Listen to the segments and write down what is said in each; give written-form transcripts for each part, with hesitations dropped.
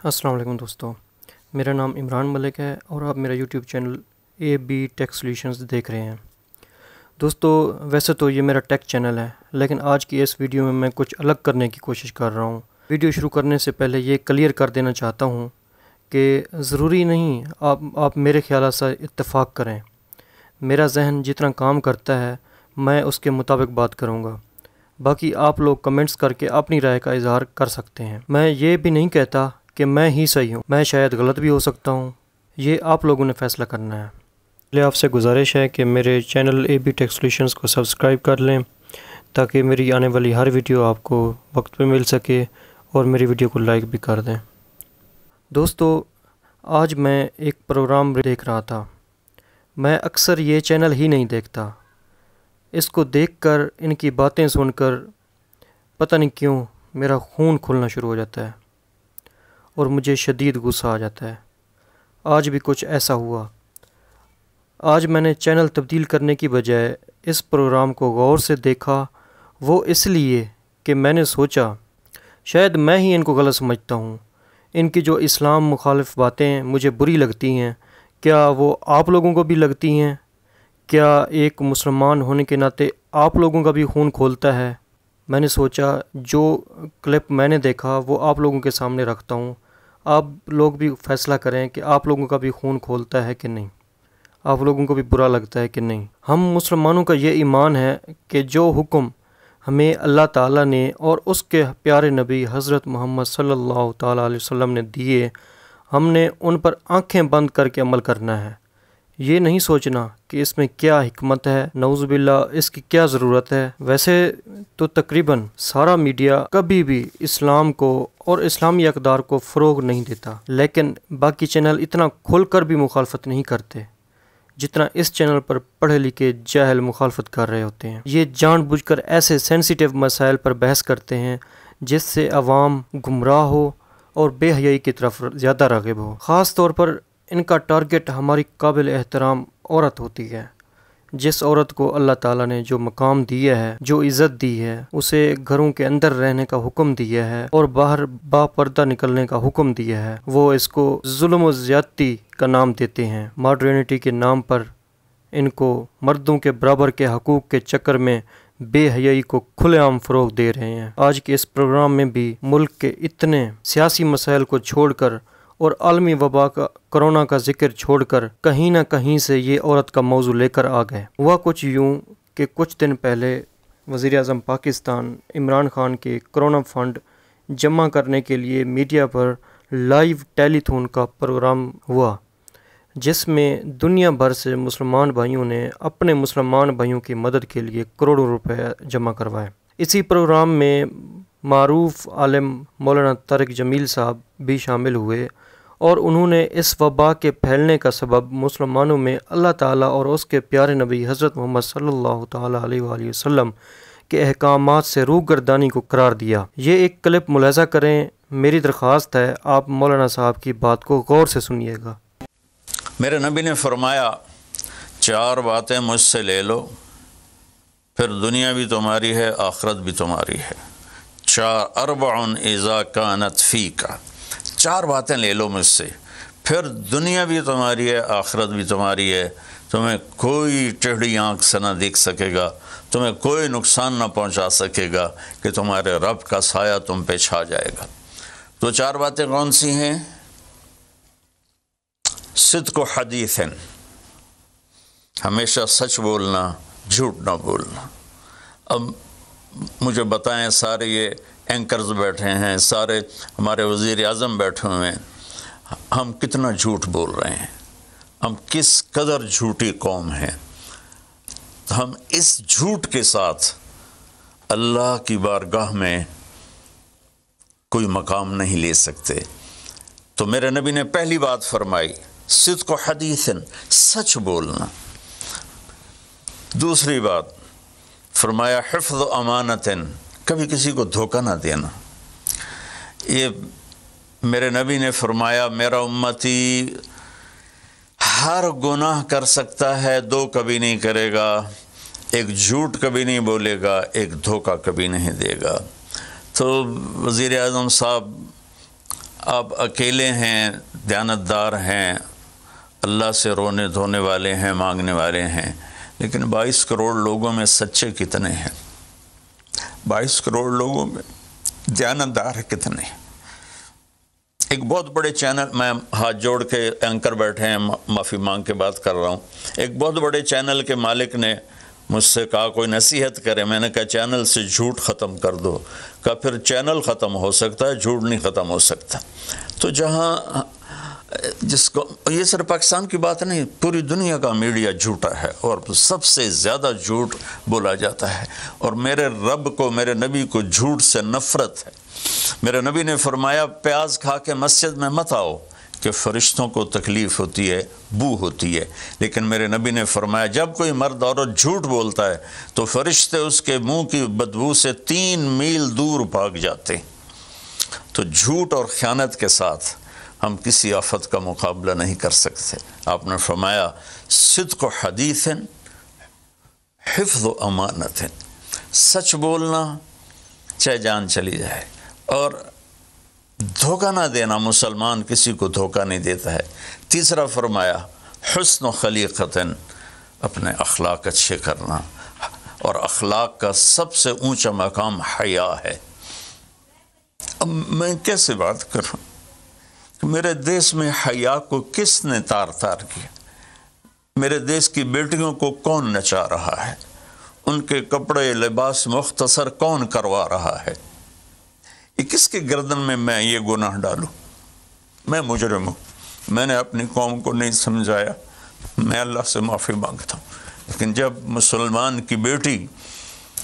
السلام علیکم دوستو، میرا نام عمران ملک ہے اور آپ میرا YouTube channel A B tech solutions دیکھ رہے ہیں۔ دوستو، ویسے تو یہ میرا ٹیک چینل ہے، لیکن آج کی اس ویڈیو میں میں کچھ الگ کرنے کی کوشش کر رہا ہوں۔ ویڈیو شروع کرنے سے پہلے یہ کلیئر کر دینا چاہتا ہوں کہ ضروری نہیں آپ میرے خیالات سے اتفاق کریں۔ میرا ذہن جتنا کام کرتا ہے میں اس کے مطابق بات کروں گا، باقی آپ لوگ کمنٹس کر کے اپنی رائے کا اظہار کر سکتے ہیں۔ میں یہ بھی نہیں کہتا کہ میں ہی صحیح ہوں، میں شاید غلط بھی ہو سکتا ہوں، یہ آپ لوگوں نے فیصلہ کرنا ہے۔ پہلے آپ سے گزارش ہے کہ میرے channel A B tech solutions کو سبسکرائب کر لیں تاکہ میری آنے والی ہر ویڈیو آپ کو وقت پہ مل سکے اور میری ویڈیو کو لائک بھی کر دیں۔ دوستو، آج میں ایک پروگرام دیکھ رہا تھا۔ میں اکثر یہ چینل ہی نہیں دیکھتا، اس کو دیکھ کر ان کی باتیں سن کر پتہ نہیں کیوں میرا خون کھلنا شروع ہو جاتا ہے اور مجھے شدید غصہ آ جاتا ہے۔ آج بھی کچھ ایسا ہوا۔ آج میں نے چینل تبدیل کرنے کی بجائے اس پروگرام کو غور سے دیکھا، وہ اس لیے کہ میں نے سوچا شاید میں ہی ان کو غلط سمجھتا ہوں۔ ان کی جو اسلام مخالف باتیں مجھے بری لگتی ہیں، کیا وہ آپ لوگوں کو بھی لگتی ہیں؟ کیا ایک مسلمان ہونے کے ناطے آپ لوگوں کا بھی خون کھولتا ہے؟ میں نے سوچا جو کلپ میں نے دیکھا وہ آپ لوگوں کے سامنے رکھتا ہوں، آپ لوگ بھی فیصلہ کریں کہ آپ لوگوں کا بھی خون کھولتا ہے کہ نہیں، آپ لوگوں کو بھی برا لگتا ہے کہ نہیں۔ ہم مسلمانوں کا یہ ایمان ہے کہ جو حکم ہمیں اللہ تعالیٰ نے اور اس کے پیارے نبی حضرت محمد صلی اللہ تعالیٰ علیہ وسلم نے دیے، ہم نے ان پر آنکھیں بند کر کے عمل کرنا ہے۔ یہ نہیں سوچنا کہ اس میں کیا حکمت ہے، نعوذ باللہ اس کی کیا ضرورت ہے۔ ویسے تو تقریباً سارا میڈیا کبھی بھی اسلام کو اور اسلامی اقدار کو فروغ نہیں دیتا، لیکن باقی چینل اتنا کھل کر بھی مخالفت نہیں کرتے جتنا اس چینل پر پڑھے لکھے جاہل مخالفت کر رہے ہوتے ہیں۔ یہ جان بوجھ کر ایسے سینسیٹیو مسائل پر بحث کرتے ہیں جس سے عوام گمراہ ہو اور بے حیائی کی طرف زیادہ راغب ہو۔ خاص طور پر ان کا ٹارگٹ ہماری قابل احترام عورت ہوتی ہے، جس عورت کو اللہ تعالیٰ نے جو مقام دیا ہے، جو عزت دی ہے، اسے گھروں کے اندر رہنے کا حکم دیا ہے اور باہر با پردہ نکلنے کا حکم دیا ہے، وہ اس کو ظلم و زیادتی کا نام دیتے ہیں۔ ماڈرنٹی کے نام پر ان کو مردوں کے برابر کے حقوق کے چکر میں بے حیائی کو کھلے عام فروغ دے رہے ہیں۔ آج کے اس پروگرام میں بھی ملک کے اتنے سیاسی مسائل کو چھوڑ کر اور عالمی وبا کا کرونا کا ذکر چھوڑ کر کہیں نہ کہیں سے یہ عورت کا موضوع لے کر آ گئے۔ ہوا کچھ یوں کہ کچھ دن پہلے وزیر اعظم پاکستان عمران خان کے کرونا فنڈ جمع کرنے کے لیے میڈیا پر لائیو ٹیلی تھون کا پروگرام ہوا، جس میں دنیا بھر سے مسلمان بھائیوں نے اپنے مسلمان بھائیوں کی مدد کے لیے کروڑوں روپے جمع کروائے۔ اسی پروگرام میں معروف عالم مولانا طارق جمیل صاحب بھی شامل ہوئے اور انہوں نے اس وبا کے پھیلنے کا سبب مسلمانوں میں اللہ تعالیٰ اور اس کے پیارے نبی حضرت محمد صلی اللہ تعالیٰ علیہ وآلہ وسلم کے احکامات سے روگردانی کو قرار دیا۔ یہ ایک کلپ ملاحظہ کریں، میری درخواست ہے آپ مولانا صاحب کی بات کو غور سے سنیے گا۔ میرے نبی نے فرمایا 4 باتیں مجھ سے لے لو، پھر دنیا بھی تمہاری ہے، آخرت بھی تمہاری ہے۔ 4 اذا کانت فیک، 4 باتیں لے لو مجھ سے، پھر دنیا بھی تمہاری ہے، آخرت بھی تمہاری ہے۔ تمہیں کوئی ٹیڑھی آنکھ سے نہ دیکھ سکے گا، تمہیں کوئی نقصان نہ پہنچا سکے گا کہ تمہارے رب کا سایہ تم پہ چھا جائے گا۔ تو 4 باتیں کون سی ہیں؟ صدق و حدیث، ہمیشہ سچ بولنا، جھوٹ نہ بولنا۔ اب مجھے بتائیں، سارے یہ اینکرز بیٹھے ہیں، سارے ہمارے وزیر اعظم بیٹھے ہوئے ہیں، ہم کتنا جھوٹ بول رہے ہیں، ہم کس قدر جھوٹی قوم ہیں۔ ہم اس جھوٹ کے ساتھ اللہ کی بارگاہ میں کوئی مقام نہیں لے سکتے۔ تو میرے نبی نے پہلی بات فرمائی صدق و حدیث، سچ بولنا۔ دوسری بات فرمایا حفظ و امانت، کبھی کسی کو دھوکہ نہ دینا۔ یہ میرے نبی نے فرمایا میرا امتی ہر گناہ کر سکتا ہے، 2 کبھی نہیں کرے گا، ایک جھوٹ کبھی نہیں بولے گا، ایک دھوکہ کبھی نہیں دے گا۔ تو وزیر اعظم صاحب آپ اکیلے ہیں، دیانتدار ہیں، اللہ سے رونے دھونے والے ہیں، مانگنے والے ہیں، لیکن 22 کروڑ لوگوں میں سچے کتنے ہیں؟ 22 کروڑ لوگوں میں دیانتدار کتنے ہیں؟ ایک بہت بڑے چینل، میں ہاتھ جوڑ کے اینکر بیٹھے ہیں، معافی مانگ کے بات کر رہا ہوں، ایک بہت بڑے چینل کے مالک نے مجھ سے کہا کوئی نصیحت کرے. میں نے کہا چینل سے جھوٹ ختم کر دو. کہا پھر چینل ختم ہو سکتا ہے، جھوٹ نہیں ختم ہو سکتا. تو جہاں جس کو، یہ صرف پاکستان کی بات نہیں، پوری دنیا کا میڈیا جھوٹا ہے اور سب سے زیادہ جھوٹ بولا جاتا ہے. اور میرے رب کو، میرے نبی کو جھوٹ سے نفرت ہے. میرے نبی نے فرمایا پیاز کھا کے مسجد میں مت آؤ کہ فرشتوں کو تکلیف ہوتی ہے، بو ہوتی ہے. لیکن میرے نبی نے فرمایا جب کوئی مرد عورت جھوٹ بولتا ہے تو فرشتے اس کے منہ کی بدبو سے 3 میل دور بھاگ جاتے. تو جھوٹ اور خیانت کے ساتھ ہم کسی آفت کا مقابلہ نہیں کر سکتے. آپ نے فرمایا صدق و حدیث حفظ و امانت، سچ بولنا چاہے جان چلی جائے، اور دھوکہ نہ دینا. مسلمان کسی کو دھوکہ نہیں دیتا ہے. تیسرا فرمایا حسن و خلیقت، اپنے اخلاق اچھے کرنا، اور اخلاق کا سب سے اونچا مقام حیا ہے. اب میں کیسے بات کروں کہ میرے دیش میں حیا کو کس نے تار کیا؟ میرے دیش کی بیٹیوں کو کون نچا رہا ہے؟ ان کے کپڑے لباس مختصر کون کروا رہا ہے؟ یہ کس کے گردن میں یہ گناہ ڈالوں؟ میں مجرم ہوں، میں نے اپنی قوم کو نہیں سمجھایا، میں اللہ سے معافی مانگتا ہوں. لیکن جب مسلمان کی بیٹی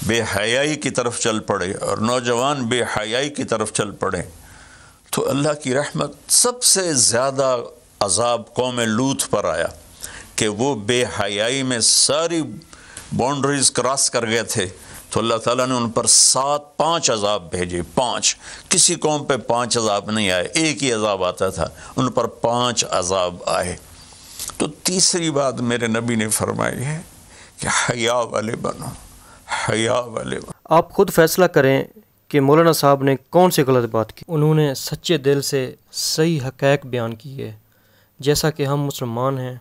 بے حیائی کی طرف چل پڑے اور نوجوان بے حیائی کی طرف چل پڑے تو اللہ کی رحمت. سب سے زیادہ عذاب قوم لوط پر آیا کہ وہ بے حیائی میں ساری باؤنڈریز کراس کر گئے تھے، تو اللہ تعالیٰ نے ان پر 5 عذاب بھیجے. 5، کسی قوم پہ 5 عذاب نہیں آئے، ایک ہی عذاب آتا تھا، ان پر 5 عذاب آئے. تو تیسری بات میرے نبی نے فرمائی ہے کہ حیا والے بنو، حیا والے بنو. آپ خود فیصلہ کریں کہ مولانا صاحب نے کون سی غلط بات کی. انہوں نے سچے دل سے صحیح حقائق بیان کیے. جیسا کہ ہم مسلمان ہیں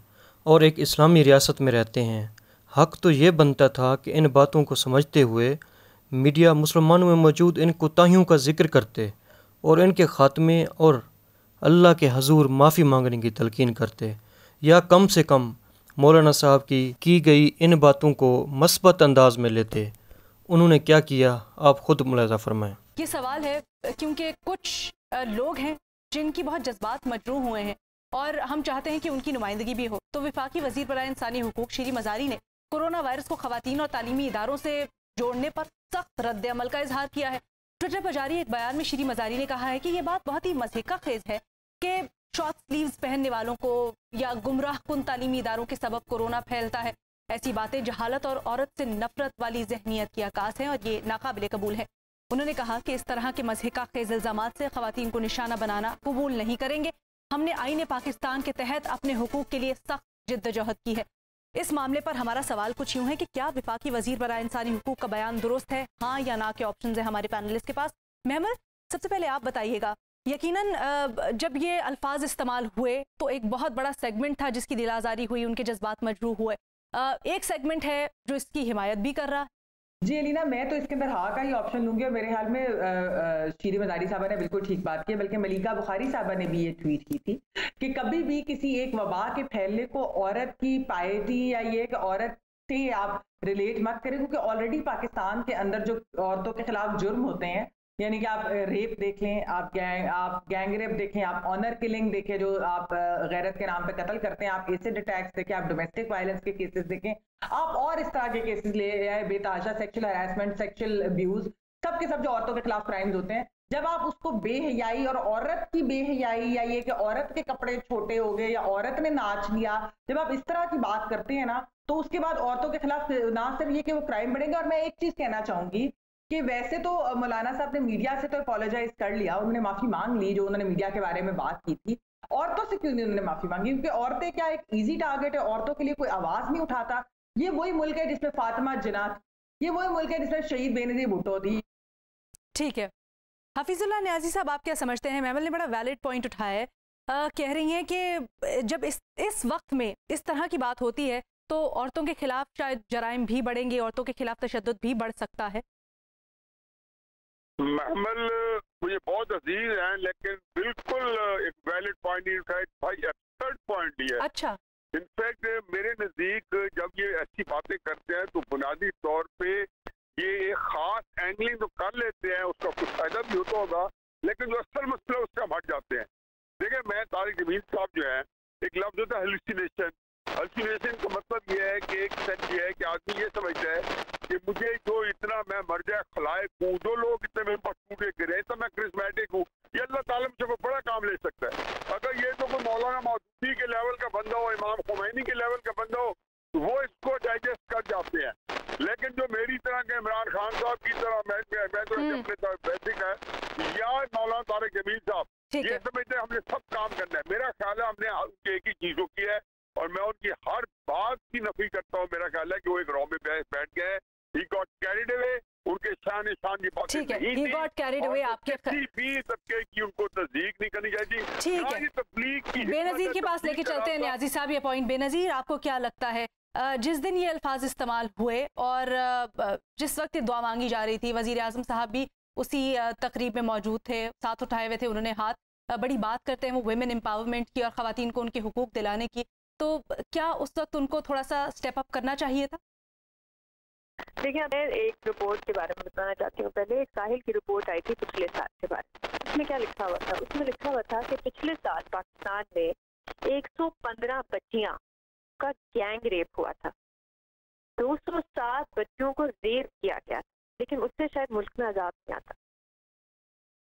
اور ایک اسلامی ریاست میں رہتے ہیں، حق تو یہ بنتا تھا کہ ان باتوں کو سمجھتے ہوئے میڈیا مسلمانوں میں موجود ان کوتاہیوں کا ذکر کرتے اور ان کے خاتمے اور اللہ کے حضور معافی مانگنے کی تلقین کرتے، یا کم سے کم مولانا صاحب کی گئی ان باتوں کو مثبت انداز میں لیتے. انہوں نے کیا کیا، آپ خود ملاحظہ فرمائیں. یہ سوال ہے کیونکہ کچھ لوگ ہیں جن کی بہت جذبات مجروح ہوئے ہیں اور ہم چاہتے ہیں کہ ان کی نمائندگی بھی ہو. تو وفاقی وزیر برائے انسانی حقوق شیری مزاری نے کورونا وائرس کو خواتین اور تعلیمی اداروں سے جوڑنے پر سخت رد عمل کا اظہار کیا ہے. ٹویٹر پر جاری ایک بیان میں شیری مزاری نے کہا ہے کہ یہ بات بہت ہی مضحکہ خیز ہے کہ شارٹ سلیوز پہننے والوں کو یا گمراہ کن تعلیمی اداروں کے سبب کورونا پھیلتا ہے. ایسی باتیں جہالت اور عورت سے نفرت والی ذہنیت کی عکاس ہیں اور یہ ناقابل قبول ہے. انہوں نے کہا کہ اس طرح کے مضحکہ خیز الزامات سے خواتین کو نشانہ بنانا قبول نہیں کریں گے. ہم نے آئین پاکستان کے تحت اپنے حقوق کے لیے سخت جدوجہد کی ہے. اس معاملے پر ہمارا سوال کچھ یوں ہے کہ کیا وفاقی وزیر برائے انسانی حقوق کا بیان درست ہے؟ ہاں یا نہ کے آپشنز ہیں ہمارے پینلسٹ کے پاس. محمد، سب سے پہلے آپ بتائیے گا، یقیناً جب یہ الفاظ استعمال ہوئے تو ایک بہت بڑا سیگمنٹ تھا جس کی دل آزاری ہوئی، ان کے جذبات مجروح ہوئے. ایک سیگمنٹ ہے جو اس کی حمایت بھی کر رہا. جی علینا، میں تو اس کے اندر ہاں کا ہی آپشن لوں گی، اور میرے خیال میں شیری مزاری صاحبہ نے بالکل ٹھیک بات کی ہے. بلکہ ملیکہ بخاری صاحبہ نے بھی یہ ٹویٹ کی تھی کہ کبھی بھی کسی ایک وبا کے پھیلنے کو عورت کی پائیدی یا یہ کہ عورت سے آپ ریلیٹ مت کریں، کیونکہ آلریڈی پاکستان کے اندر جو عورتوں کے خلاف جرم ہوتے ہیں، یعنی کہ آپ ریپ دیکھ لیں، آپ گینگ ریپ دیکھیں، آپ آنر کلنگ دیکھیں جو آپ غیرت کے نام پہ قتل کرتے ہیں، آپ ایسڈ اٹیکس دیکھیں، آپ ڈومیسٹک وائلنس کے کیسز دیکھیں، آپ اور اس طرح کے کیسز لے آئے، بے تحاشا سیکشل ہراسمنٹ، سیکشل ابیوز، سب کے سب جو عورتوں کے خلاف کرائمز ہوتے ہیں. جب آپ اس کو بے حیائی اور عورت کی بے حیائی یا یہ کہ عورت کے کپڑے چھوٹے ہو گئے یا عورت نے ناچ لیا، جب آپ اس طرح کی بات کرتے ہیں نا، تو اس کے بعد عورتوں کے خلاف نہ صرف یہ کہ وہ کرائم بڑھیں گے. اور میں ایک چیز کہنا چاہوں گی کہ ویسے تو مولانا صاحب نے میڈیا سے تو اپولوجائز کر لیا، انہوں نے معافی مانگ لی جو انہوں نے میڈیا کے بارے میں بات کی تھی. عورتوں سے کیوں نہیں انہوں نے معافی مانگی؟ کیونکہ عورتیں کیا ایک ایزی ٹارگٹ ہے، عورتوں کے لیے کوئی آواز نہیں اٹھاتا. یہ وہی ملک ہے جس میں فاطمہ جناح، یہ وہی ملک ہے جس میں شہید بے نظیر بھٹو تھی. ٹھیک ہے، حفیظ اللہ نیازی صاحب، آپ کیا سمجھتے ہیں؟ میمل نے بڑا ویلڈ پوائنٹ اٹھایا ہے، کہہ رہی ہیں کہ جب اس وقت میں اس طرح کی بات ہوتی ہے تو عورتوں کے خلاف شاید جرائم بھی بڑھیں گے، عورتوں کے خلاف تشدد بھی بڑھ سکتا ہے. محمل مجھے بہت عزیز ہیں لیکن بالکل ایک ویلڈ پوائنٹ بھائی ایبسرڈ پوائنٹ یہ ہے. اچھا. انفیکٹ میرے نزدیک جب یہ ایسی باتیں کرتے ہیں تو بنیادی طور پہ یہ ایک خاص اینگلنگ تو کر لیتے ہیں، اس کا کچھ فائدہ بھی ہوتا ہوگا، لیکن جو اصل مسئلہ اس سے ہم ہٹ جاتے ہیں. دیکھیں میں طارق جمیل صاحب جو ہے، ایک لفظ ہوتا ہے ہیلوسینیشن. ہیلوسینیشن کا مطلب یہ ہے کہ ایک سینس یہ ہے کہ آدمی یہ سمجھتا ہے کہ مجھے جو اتنا میں مر جائے خلائق ہوں، جو لوگ اتنے میرے پاس ٹوٹے گرے تو میں کرسمیٹک ہوں، یہ اللہ تعالیٰ مجھے کوئی بڑا کام لے سکتا ہے. اگر یہ تو کوئی مولانا مودودی کے لیول کا بندہ ہو، امام خمینی کے لیول کا بندہ ہو، وہ اس کو ڈائجسٹ کر جاتے ہیں. لیکن جو میری طرح کے عمران خان صاحب کی طرح میں تو اپنے بیسک ہے، یا مولانا طارق جمیل صاحب، یہ سمجھتے ہیں ہم نے سب کام کرنا ہے. میرا خیال ہے ہم نے ان کی ایک ہی چیزوں کی ہے، اور میں ان کی ہر بات کی نفی کرتا ہوں. میرا خیال ہے کہ وہ ایک رو میں بیٹھ گئے. He got carried away. ان کے شان کی باتیں نہیں تھی، آپ کے کسی بھی طبقے کی ان کو تصدیق نہیں کرنی چاہیے. ٹھیک ہے، بے نظیر کے پاس لے کے چلتے ہیں نیازی صاحب یہ پوائنٹ. بے نظیر، آپ کو کیا لگتا ہے جس دن یہ الفاظ استعمال ہوئے اور جس وقت دعا مانگی جا رہی تھی، وزیر اعظم صاحب بھی اسی تقریب میں موجود تھے، ساتھ اٹھائے ہوئے تھے انہوں نے ہاتھ، بڑی بات کرتے ہیں وہ ویمن امپاورمنٹ کی اور خواتین کو ان کے حقوق دلانے کی، تو کیا اس وقت ان کو تھوڑا سا اسٹیپ اپ کرنا چاہیے تھا؟ دیکھیں میں ایک رپورٹ کے بارے میں بتانا چاہتی ہوں. پہلے ایک ساحل کی رپورٹ آئی تھی پچھلے سال کے بارے میں. اس میں کیا لکھا ہوا تھا؟ اس میں لکھا ہوا تھا کہ پچھلے سال پاکستان میں 115 بچیاں کا گینگ ریپ ہوا تھا، 207 بچوں کو ریپ کیا گیا تھا، لیکن اس سے شاید ملک میں عذاب نہیں آتا.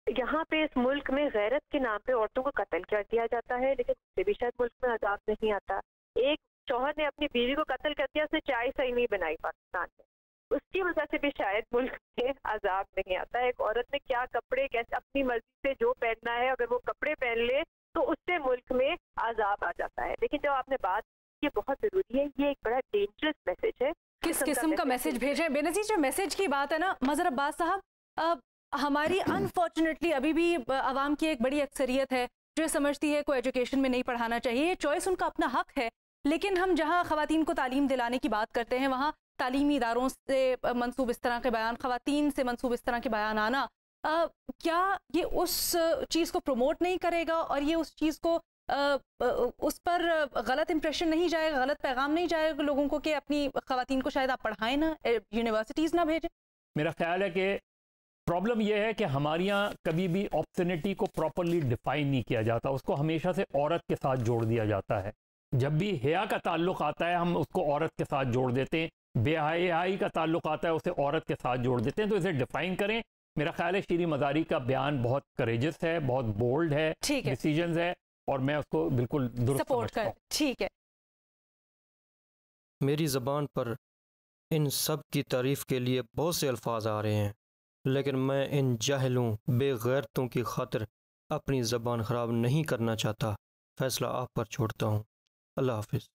یہاں پہ اس ملک میں غیرت کے نام پہ عورتوں کو قتل کر دیا جاتا ہے، لیکن اس سے بھی شاید ملک میں عذاب نہیں آتا. ایک شوہر نے اپنی بیوی کو قتل کر دیا، اسے چائے صحیح نہیں بنائی پاکستان میں، اس کی وجہ سے بھی شاید ملک میں عذاب نہیں آتا. ایک عورت نے کیا کپڑے کیسے اپنی مرضی سے جو پہننا ہے، اگر وہ کپڑے پہن لے تو اس سے ملک میں عذاب آ جاتا ہے. لیکن جو آپ نے بات کی یہ بہت ضروری ہے، یہ ایک بڑا ڈینجرس میسج ہے. کس قسم کا میسج بھیجیں؟ بے نظیر جو میسج کی بات ہے نا مظہر عباس صاحب، ہماری انفارچونیٹلی ابھی بھی عوام کی ایک بڑی اکثریت ہے جو سمجھتی ہے کوئی ایجوکیشن میں نہیں پڑھانا چاہیے، یہ چوائس ان کا اپنا حق ہے، لیکن ہم جہاں خواتین کو تعلیم دلانے کی بات کرتے ہیں وہاں تعلیمی اداروں سے منسوب اس طرح کے بیان، خواتین سے منسوب اس طرح کے بیان آنا، کیا یہ اس چیز کو پروموٹ نہیں کرے گا اور یہ اس چیز کو اس پر غلط امپریشن نہیں جائے گا، غلط پیغام نہیں جائے گا لوگوں کو کہ اپنی خواتین کو شاید آپ پڑھائیں نہ، یونیورسٹیز نہ بھیجیں؟ میرا خیال ہے کہ پرابلم یہ ہے کہ ہمارے یہاں کبھی بھی آپشنٹی کو پراپرلی ڈیفائن نہیں کیا جاتا، اس کو ہمیشہ سے عورت کے ساتھ جوڑ دیا جاتا ہے. جب بھی حیا کا تعلق آتا ہے ہم اس کو عورت کے ساتھ جوڑ دیتے ہیں، بے حیائی کا تعلق آتا ہے اسے عورت کے ساتھ جوڑ دیتے ہیں، تو اسے ڈیفائن کریں. میرا خیال ہے شیریں مزاری کا بیان بہت کریجس ہے، بہت بولڈ ہے، ڈیسیجنز ہے، اور میں اس کو بالکل درست سمجھتا ہوں. ٹھیک ہے. میری زبان پر ان سب کی تعریف کے لیے بہت سے الفاظ آ رہے ہیں، لیکن میں ان جاہلوں بے غیرتوں کی خاطر اپنی زبان خراب نہیں کرنا چاہتا. فیصلہ آپ پر چھوڑتا ہوں. اللہ حافظ.